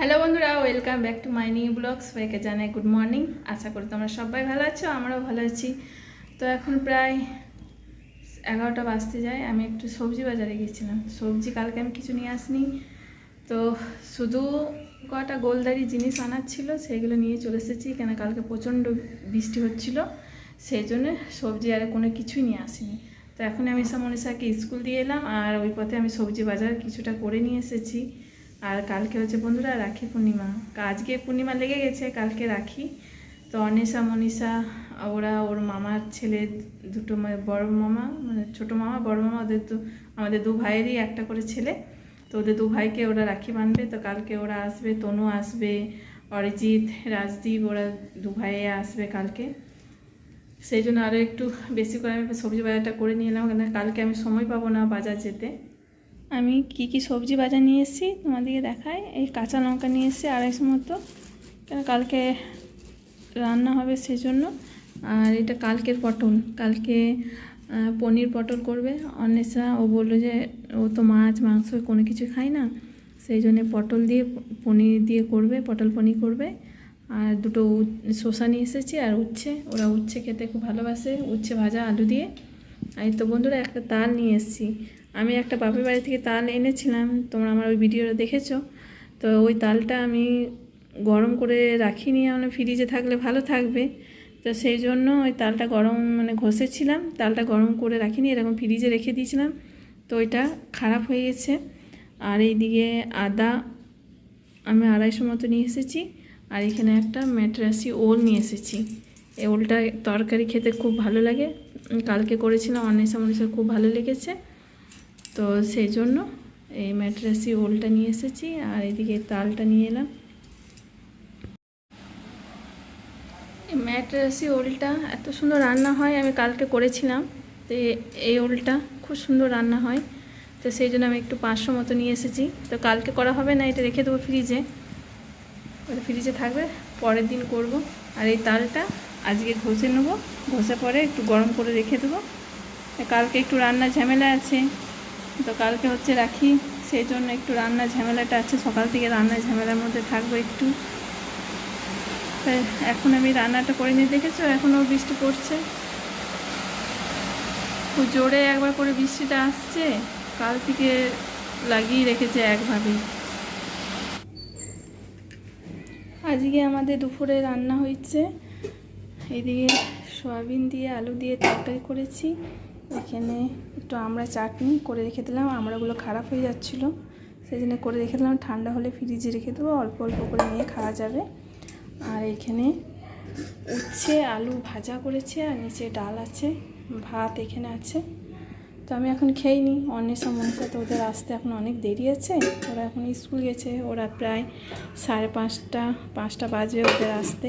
Hello বন্ধুরা, welcome back to my new blog. সবাইকে জানাই গুড মর্নিং। আশা করি তোমরা সবাই ভালো আছো, আমরাও ভালো আছি। তো এখন প্রায় 11টা বাজতে যায়। আমি একটু সবজি বাজারে গিয়েছিলাম। সবজি কালকে আমি কিছু নিয়ে আসিনি, তো শুধু কটা গোলদারি জিনিস আনার ছিল, সেইগুলো নিয়ে চলে এসেছি। কেন কালকে প্রচণ্ড বৃষ্টি হচ্ছিল, সেই জন্য সবজি আর কোনো কিছুই নিয়ে আসিনি। তো এখন আমি মনীষাকে স্কুল দিয়ে এলাম, আর ওই পথে আমি সবজি বাজার কিছুটা করে নিয়ে এসেছি। আর কালকে হচ্ছে বন্ধুরা রাখি পূর্ণিমা। আজকে পূর্ণিমা লেগে গেছে, কালকে রাখি। তো অনিশা মনীষা ওরা ওর মামার ছেলে দুটো, বড় মামা মানে ছোটো মামা বড় মামা, ওদের তো আমাদের দু ভাইয়েরই একটা করে ছেলে। তো ওদের দু ভাইকে ওরা রাখি বাঁধবে। তো কালকে ওরা আসবে, তনু আসবে, অরিজিৎ, রাজদীপ, ওরা দু ভাইয়ে আসবে কালকে। সেই জন্য আরও একটু বেশি করে আমি সবজি বাজারটা করে নিয়ে এলাম, কেন কালকে আমি সময় পাবো না বাজার যেতে। আমি কি সবজি বাজার নিয়ে এসেছি তোমাদেরকে দেখাই। এই কাঁচা লঙ্কা নিয়ে এসেছি 250 মতো, কেন কালকে রান্না হবে সেই জন্য। আর এটা কালকের পটল, কালকে পনির পটল করবে অন্বেষা। ও বললো যে ও তো মাছ মাংস কোনো কিছু খায় না, সেই জন্যে পটল দিয়ে পনির দিয়ে করবে, পটল পনির করবে। আর দুটো শসা নিয়ে এসেছি, আর উচ্ছে, ওরা উচ্ছে খেতে খুব ভালোবাসে, উচ্ছে ভাজা আলু দিয়ে। আর তো বন্ধুরা একটা তাল নিয়ে এসেছি। আমি একটা বাপের বাড়ি থেকে তাল এনেছিলাম, তোমরা আমার ওই ভিডিওটা দেখেছো। তো ওই তালটা আমি গরম করে রাখিনি, মানে ফ্রিজে থাকলে ভালো থাকবে। তো সেই জন্য ওই তালটা গরম ঘষেছিলাম, তালটা গরম করে রাখিনি, এরকম ফ্রিজে রেখে দিয়েছিলাম। তো ওইটা খারাপ হয়ে গেছে। আর এইদিকে আদা আমি 250 মতো নিয়ে এসেছি। আর এখানে একটা ম্যাটরাসি ওল নিয়ে এসেছি। এই ওলটা তরকারি খেতে খুব ভালো লাগে, কালকে করেছিলাম, অন্বেষা খুব ভালো লেগেছে। তো সেই জন্য এই ম্যাটরাসি ওলটা নিয়ে এসেছি। আর এদিকে তালটা নিয়ে এলাম। এই ম্যাটরাসি ওলটা এত সুন্দর রান্না হয়, আমি কালকে করেছিলাম। তো এই ওলটা খুব সুন্দর রান্না হয়, তো সেই জন্য আমি একটু 500 মতো নিয়ে এসেছি। তো কালকে করা হবে না, এটা রেখে দেবো ফ্রিজে, ওটা ফ্রিজে থাকবে, পরের দিন করব। আর এই তালটা আজকে ঘষে নেবো, ঘষে পরে একটু গরম করে রেখে দেবো। কালকে একটু রান্নার ঝামেলা আছে, তো কালকে হচ্ছে রাখি, সেই জন্য একটু রান্নার ঝামেলাটা আছে। সকাল থেকে রান্নার ঝামেলার মধ্যে থাকবো একটু। তাই এখন আমি রান্নাটা করে নিয়ে দেখেছো, এখনও বৃষ্টি পড়ছে, খুব জোরে একবার করে বৃষ্টিটা আসছে। কাল থেকে লাগিয়ে রেখেছে একভাবেই। আজকে আমাদের দুপুরে রান্না হয়েছে, এইদিকে সয়াবিন দিয়ে আলু দিয়ে তরকারি করেছি। এখানে একটু আমরা চাটনি করে রেখে দিলাম, আমড়াগুলো খারাপ হয়ে যাচ্ছিলো, সেই জন্য করে রেখে দিলাম। ঠান্ডা হলে ফ্রিজে রেখে দেবো, অল্প অল্প করে নিয়ে খাওয়া যাবে। আর এখানে উচ্ছে আলু ভাজা করেছে, আর নিচে ডাল আছে, ভাত এখানে আছে। তো আমি এখন খেয়ে অন্বেষা মনীষা তো ওদের আসতে এখন অনেক দেরি আছে, ওরা এখন স্কুল গেছে, ওরা প্রায় 5:30 বাজবে ওদের আসতে।